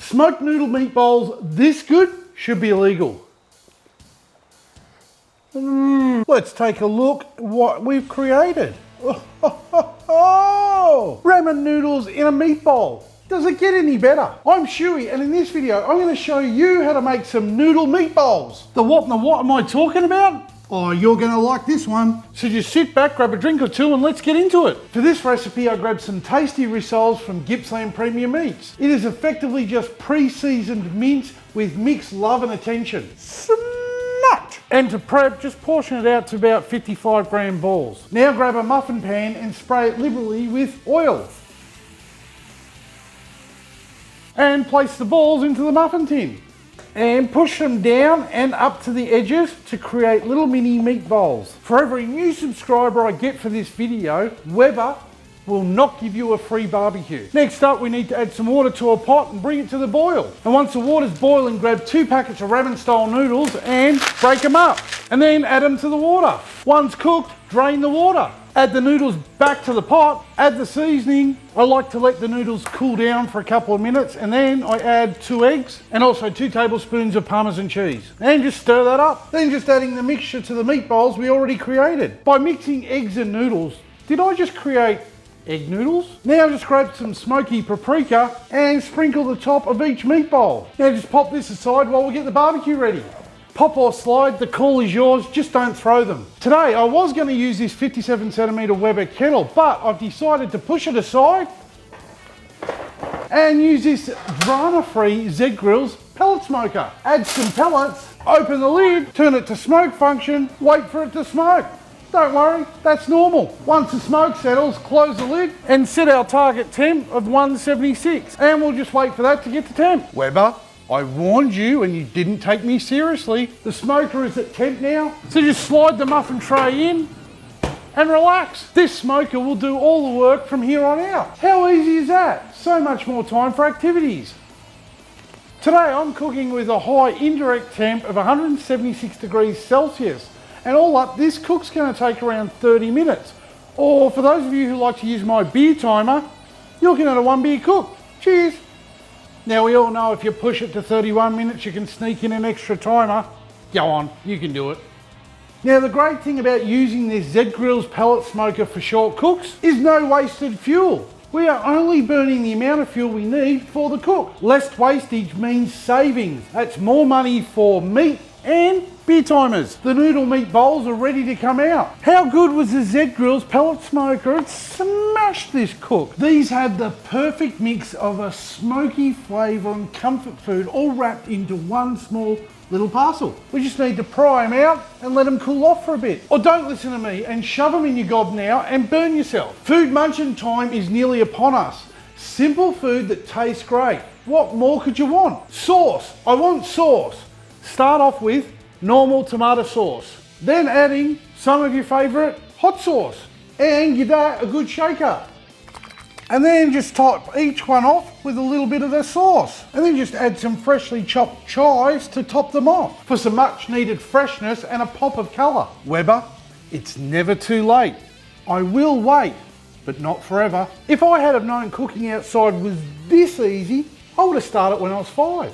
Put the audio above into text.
Smoked noodle meatballs this good should be illegal. Let's take a look at what we've created. Ramen noodles in a meatball. Does it get any better? I'm Schuey, and in this video I'm going to show you how to make some noodle meatballs. The what and the what am I talking about? Oh, you're going to like this one. So just sit back, grab a drink or two and let's get into it. For this recipe I grabbed some tasty rissoles from Gippsland Premium Meats. It is effectively just pre-seasoned mince with mixed love and attention. Smut! And to prep, just portion it out to about 55 gram balls. Now grab a muffin pan and spray it liberally with oil. And place the balls into the muffin tin. And push them down and up to the edges to create little mini meatballs. For every new subscriber I get for this video, Weber will not give you a free barbecue. Next up, we need to add some water to a pot and bring it to the boil. And once the water's boiling, grab 2 packets of ramen style noodles and break them up. And then add them to the water. Once cooked, drain the water. Add the noodles back to the pot, add the seasoning. I like to let the noodles cool down for a couple of minutes, and then I add 2 eggs and also 2 tablespoons of parmesan cheese. And just stir that up. Then just adding the mixture to the meatballs we already created. By mixing eggs and noodles, did I just create egg noodles? Now just grab some smoky paprika and sprinkle the top of each meatball. Now just pop this aside while we get the barbecue ready. Pop or slide, the call is yours, just don't throw them. Today I was going to use this 57cm Weber kettle, but I've decided to push it aside and use this drama-free Z Grills pellet smoker. Add some pellets, open the lid, turn it to smoke function, wait for it to smoke. Don't worry, that's normal. Once the smoke settles, close the lid and set our target temp of 176. And we'll just wait for that to get to temp. Weber, I warned you and you didn't take me seriously. The smoker is at temp now, so just slide the muffin tray in and relax. This smoker will do all the work from here on out. How easy is that? So much more time for activities. Today I'm cooking with a high indirect temp of 176 degrees Celsius. And all up, this cook's going to take around 30 minutes. Or for those of you who like to use my beer timer, you're looking at a 1 beer cook. Cheers. Now we all know if you push it to 31 minutes, you can sneak in an extra timer. Go on, you can do it. Now the great thing about using this Z Grills pellet smoker for short cooks is no wasted fuel. We are only burning the amount of fuel we need for the cook. Less wastage means savings. That's more money for meat and beer timers. The noodle meatballs are ready to come out. How good was the Z Grills pellet smoker? It smashed this cook. These had the perfect mix of a smoky flavour and comfort food all wrapped into one small little parcel. We just need to pry them out and let them cool off for a bit. Or don't listen to me and shove them in your gob now and burn yourself. Food munching time is nearly upon us. Simple food that tastes great. What more could you want? Sauce. I want sauce. Start off with normal tomato sauce, then adding some of your favourite hot sauce and give that a good shaker. And then just top each one off with a little bit of the sauce. And then just add some freshly chopped chives to top them off for some much needed freshness and a pop of colour. Weber, it's never too late. I will wait, but not forever. If I had have known cooking outside was this easy, I would have started when I was 5.